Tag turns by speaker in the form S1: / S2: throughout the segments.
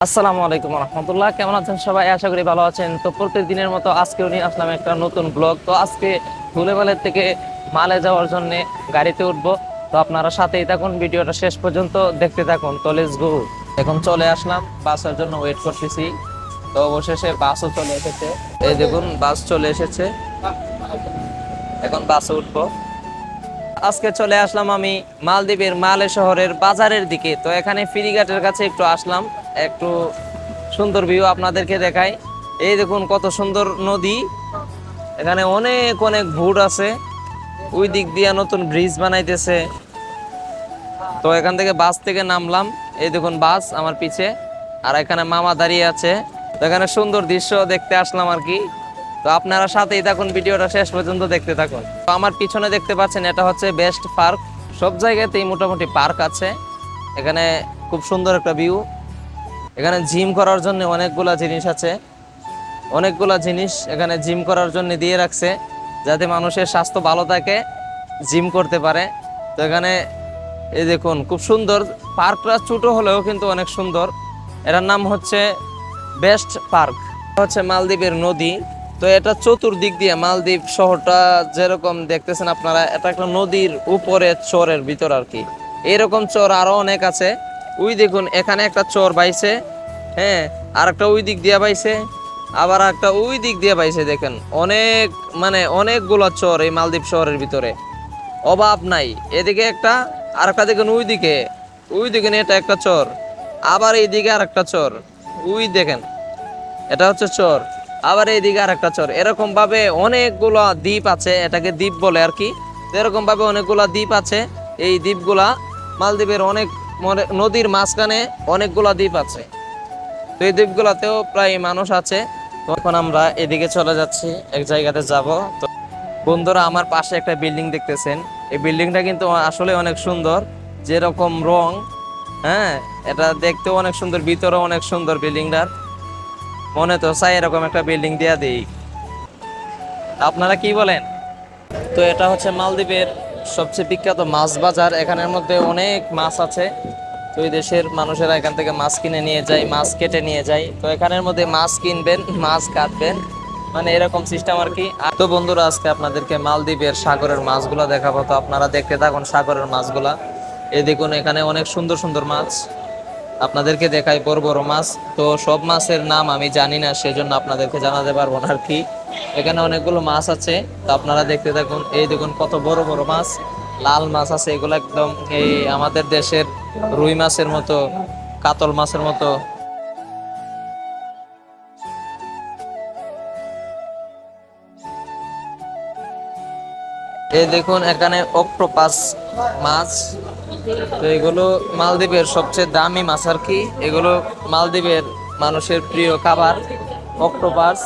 S1: আসসালামু আলাইকুম রহমতুল্লাহ। কেমন আছেন সবাই? আশা করি ভালো আছেন। তো প্রত্যেক দিনের মতো আজকেও নিয়ে আসলাম একটা নতুন ব্লগ। তো আজকে ধুলেবালের থেকে মালে যাওয়ার জন্য গাড়িতে উঠবো। তো আপনারা সাথেই থাকুন, ভিডিওটা শেষ পর্যন্ত দেখতে থাকুন। তো লেটস গো। এখন চলে আসলাম, বাসের জন্য ওয়েট করতেছি। তো অবশেষে বাসও চলে এসেছে। এই দেখুন, বাস চলে এসেছে। এখন বাসে উঠবো। আজকে চলে আসলাম আমি মালদ্বীপের মালে শহরের বাজারের দিকে। তো এখানে ফেরিঘাটের কাছে একটু আসলাম, একটু সুন্দর ভিউ আপনাদেরকে দেখাই। এই দেখুন কত সুন্দর নদী, এখানে অনেক অনেক ভুট আছে। ওই দিক দিয়ে নতুন ব্রিজ বানাইতেছে। তো এখান থেকে বাস থেকে নামলাম, এই দেখুন বাস আমার পিছে, আর এখানে মামা দাঁড়িয়ে আছে। তো এখানে সুন্দর দৃশ্য দেখতে আসলাম আর কি। তো আপনারা সাথেই থাকুন, ভিডিওটা শেষ পর্যন্ত দেখতে থাকুন। তো আমার পিছনে দেখতে পাচ্ছেন, এটা হচ্ছে বেস্ট পার্ক। সব জায়গাতেই মোটামুটি পার্ক আছে। এখানে খুব সুন্দর একটা ভিউ। এখানে জিম করার জন্য অনেকগুলা জিনিস আছে, অনেকগুলা জিনিস এখানে জিম করার জন্য দিয়ে রাখছে, যাতে মানুষের স্বাস্থ্য ভালো থাকে, জিম করতে পারে। তো এখানে এই দেখুন খুব সুন্দর পার্কটা, ছোট হলেও কিন্তু অনেক সুন্দর। এটার নাম হচ্ছে বেস্ট পার্ক। হচ্ছে মালদ্বীপের নদী। তো এটা চতুর্দিক দিয়ে মালদ্বীপ শহরটা যেরকম দেখতেছেন আপনারা, এটা একটা নদীর উপরে চরের ভিতর আর কি। এরকম চর আরো অনেক আছে। ওই দেখুন এখানে একটা চর বাইছে, হ্যাঁ, আর একটা ওই দিক দিয়ে বাইছে, আবার একটা ওই দিক দিয়ে বাইছে। দেখেন অনেক, মানে অনেকগুলো চর এই মালদ্বীপ শহরের ভিতরে, অভাব নাই। এদিকে একটা, আর একটা দেখেন ওই দিকে, ওই দেখেন এটা একটা চর, আবার এইদিকে আর একটা চর, ওই দেখেন এটা হচ্ছে চর, আবার এইদিকে আর একটা চর। এরকম ভাবে অনেকগুলা দ্বীপ আছে, এটাকে দ্বীপ বলে আর কি। এরকম ভাবে অনেকগুলা দ্বীপ আছে। এই দ্বীপগুলা মালদ্বীপের অনেক নদীর মাঝখানে অনেকগুলা দ্বীপ আছে। তো এই দ্বীপগুলাতেও প্রায় মানুষ আছে। তো এখন আমরা এদিকে চলে যাচ্ছি, এক জায়গাতে যাব। তো বন্ধুরা, আমার পাশে একটা বিল্ডিং দেখতেছেন। এই বিল্ডিংটা কিন্তু আসলে অনেক সুন্দর, যেরকম রং, হ্যাঁ, এটা দেখতেও অনেক সুন্দর, ভিতরে অনেক সুন্দর বিল্ডিংটার। মনে তো চাই এরকম একটা বিল্ডিং দিয়া দেই। আপনারা কি বলেন? তো এটা হচ্ছে মালদ্বীপের সবচেয়ে বিখ্যাত মাছ বাজার। এখানের মধ্যে অনেক মাছ আছে। তো এই দেশের মানুষেরা এখান থেকে মাছ কিনে নিয়ে যায়, মাছ কেটে নিয়ে যায়। তো এখানের মধ্যে মাছ কিনবেন, মাছ কাটবেন, মানে এরকম সিস্টেম আর কি। আর তো বন্ধুরা, আজকে আপনাদেরকে মালদ্বীপের সাগরের মাছগুলা দেখাবো। তো আপনারা দেখতে থাকুন সাগরের মাছগুলা। এই দেখুন এখানে অনেক সুন্দর সুন্দর মাছ আপনাদেরকে দেখাই, বড় বড় মাছ। তো সব মাছের নাম আমি জানি না, সেজন্য আপনাদেরকে জানাতে পারবো না আর কি। এখানে অনেকগুলো মাছ আছে, তো আপনারা দেখতে থাকুন। এই দেখুন কত বড় বড় মাছ, লাল মাছ আছে। এগুলো একদম এই আমাদের দেশের রুই মাছের মতো, কাতল মাছের মতো। এই দেখুন এখানে অক্টোপাস মাছ। তো এগুলো মালদ্বীপের সবচেয়ে দামি মাছ আর কি। এগুলো মালদ্বীপের মানুষের প্রিয় খাবার, অক্টোপাস।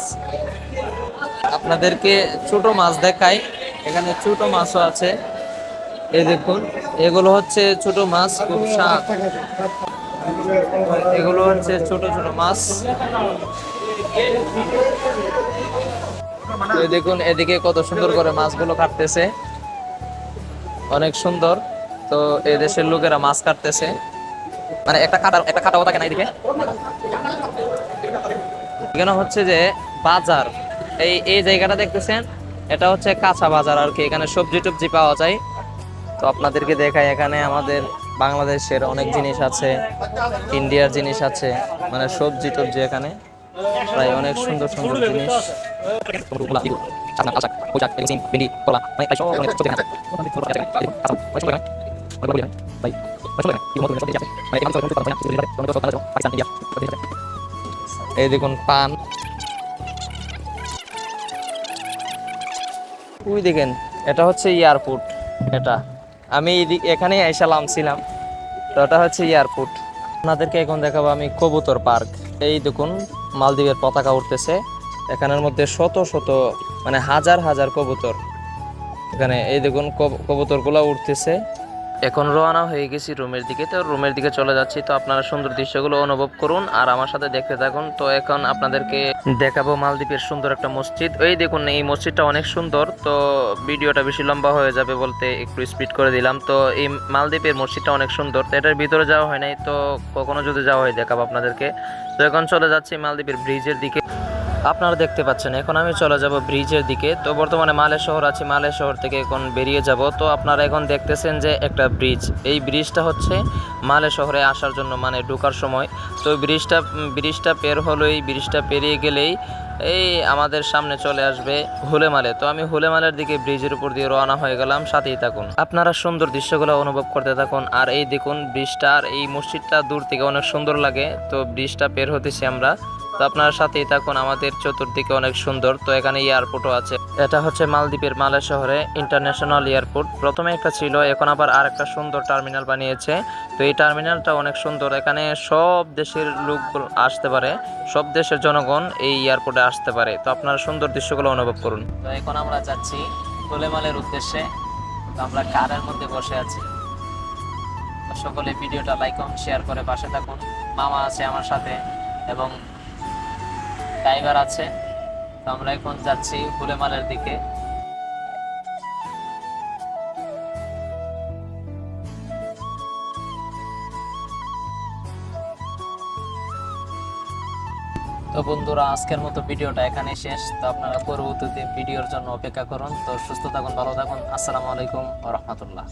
S1: আপনাদেরকে ছোট মাছ দেখাই, এখানে ছোট মাছও আছে। এই দেখুন এগুলো হচ্ছে ছোট মাছ, খুব স্বাদ। এগুলো হচ্ছে ছোট ছোট মাছ। এই দেখুন এদিকে কত সুন্দর করে মাছগুলো কাটতেছে, অনেক সুন্দর। তো এই দেশের লোকেরা মাছ কাটতেছে, মানে একটা কাটাও থাকে না এদিকে। এখানে হচ্ছে যে বাজার, এই এই জায়গাটা দেখতেছেন, এটা হচ্ছে কাঁচা বাজার আর কি। এখানে সবজি টবজি পাওয়া যায়। তো আপনাদেরকে দেখাই, এখানে আমাদের বাংলাদেশের অনেক জিনিস আছে, ইন্ডিয়ার জিনিস আছে, মানে সবজি টবজি এখানে প্রায় অনেক সুন্দর সুন্দর জিনিস। এই দেখুন পান, ওই দেখেন এটা হচ্ছে এয়ারপোর্ট। এটা আমি এখানেই এসে নামছিলাম। তো এটা হচ্ছে এয়ারপোর্ট। আপনাদেরকে এখন দেখাবো আমি কবুতর পার্ক। এই দেখুন মালদ্বীপের পতাকা উঠতেছে, এখানের মধ্যে শত শত, মানে হাজার হাজার কবুতর। এখানে এই দেখুন কবুতর গুলা উঠতেছে। এখন রওনা হয়ে গেছি রুমের দিকে, তো রুমের দিকে চলে যাচ্ছি। তো আপনারা সুন্দর দৃশ্যগুলো অনুভব করুন আর আমার সাথে দেখতে থাকুন। তো এখন আপনাদেরকে দেখাবো মালদ্বীপের সুন্দর একটা মসজিদ। এই দেখুন, এই মসজিদটা অনেক সুন্দর। তো ভিডিওটা বেশি লম্বা হয়ে যাবে বলতে একটু স্পিড করে দিলাম। তো এই মালদ্বীপের মসজিদটা অনেক সুন্দর। তো এটার ভিতরে যাওয়া হয় নাই, তো কখনো যদি যাওয়া হয় দেখাবো আপনাদেরকে। তো এখন চলে যাচ্ছি মালদ্বীপের ব্রিজের দিকে। আপনারা দেখতে পাচ্ছেন এখন আমি চলে যাব ব্রিজের দিকে। তো বর্তমানে মালে শহর আছি, মালে শহর থেকে এখন বেরিয়ে যাব। তো আপনারা এখন দেখতেছেন যে একটা ব্রিজ, এই ব্রিজটা হচ্ছে মালে শহরে আসার জন্য মানে ঢোকার সময়। তো ব্রিজটা পের হলেই, ব্রিজটা পেরিয়ে গেলেই এই আমাদের সামনে চলে আসবে হুলেমালে। তো আমি হুলেমালের দিকে ব্রিজের উপর দিয়ে রওনা হয়ে গেলাম, সাথেই থাকুন। আপনারা সুন্দর দৃশ্যগুলো অনুভব করতে থাকুন। আর এই দেখুন ব্রিজটা আর এই মসজিদটা দূর থেকে অনেক সুন্দর লাগে। তো ব্রিজটা পের হতেছি আমরা। তো আপনার সাথেই থাকুন, আমাদের চতুর্দিকে অনেক সুন্দর। তো এখানে এয়ারপোর্টও আছে। এটা হচ্ছে মালদ্বীপের মালে শহরে ইন্টারন্যাশনাল এয়ারপোর্ট। প্রথমে একটা ছিল, এখন আবার আর একটা সুন্দর টার্মিনাল বানিয়েছে। তো এই টার্মিনালটা অনেক সুন্দর, এখানে সব দেশের লোক আসতে পারে, সব দেশের জনগণ এই এয়ারপোর্টে আসতে পারে। তো আপনারা সুন্দর দৃশ্যগুলো অনুভব করুন। তো এখন আমরা যাচ্ছি হুলেমালের উদ্দেশ্যে। তো আমরা কারের মধ্যে বসে আছি। সকলে ভিডিওটা লাইক এবং শেয়ার করে পাশে থাকুন। মামা আছে আমার সাথে এবং ড্রাইভার আছে। তো আমরা এখন যাচ্ছি হুলেমালের দিকে। তো বন্ধুরা, আজকের মতো ভিডিওটা এখানে শেষ। তো আপনারা পরবর্তীতে ভিডিওর জন্য অপেক্ষা করুন। তো সুস্থ থাকুন, ভালো থাকুন। আসসালামু আলাইকুম ওয়া রাহমাতুল্লাহ।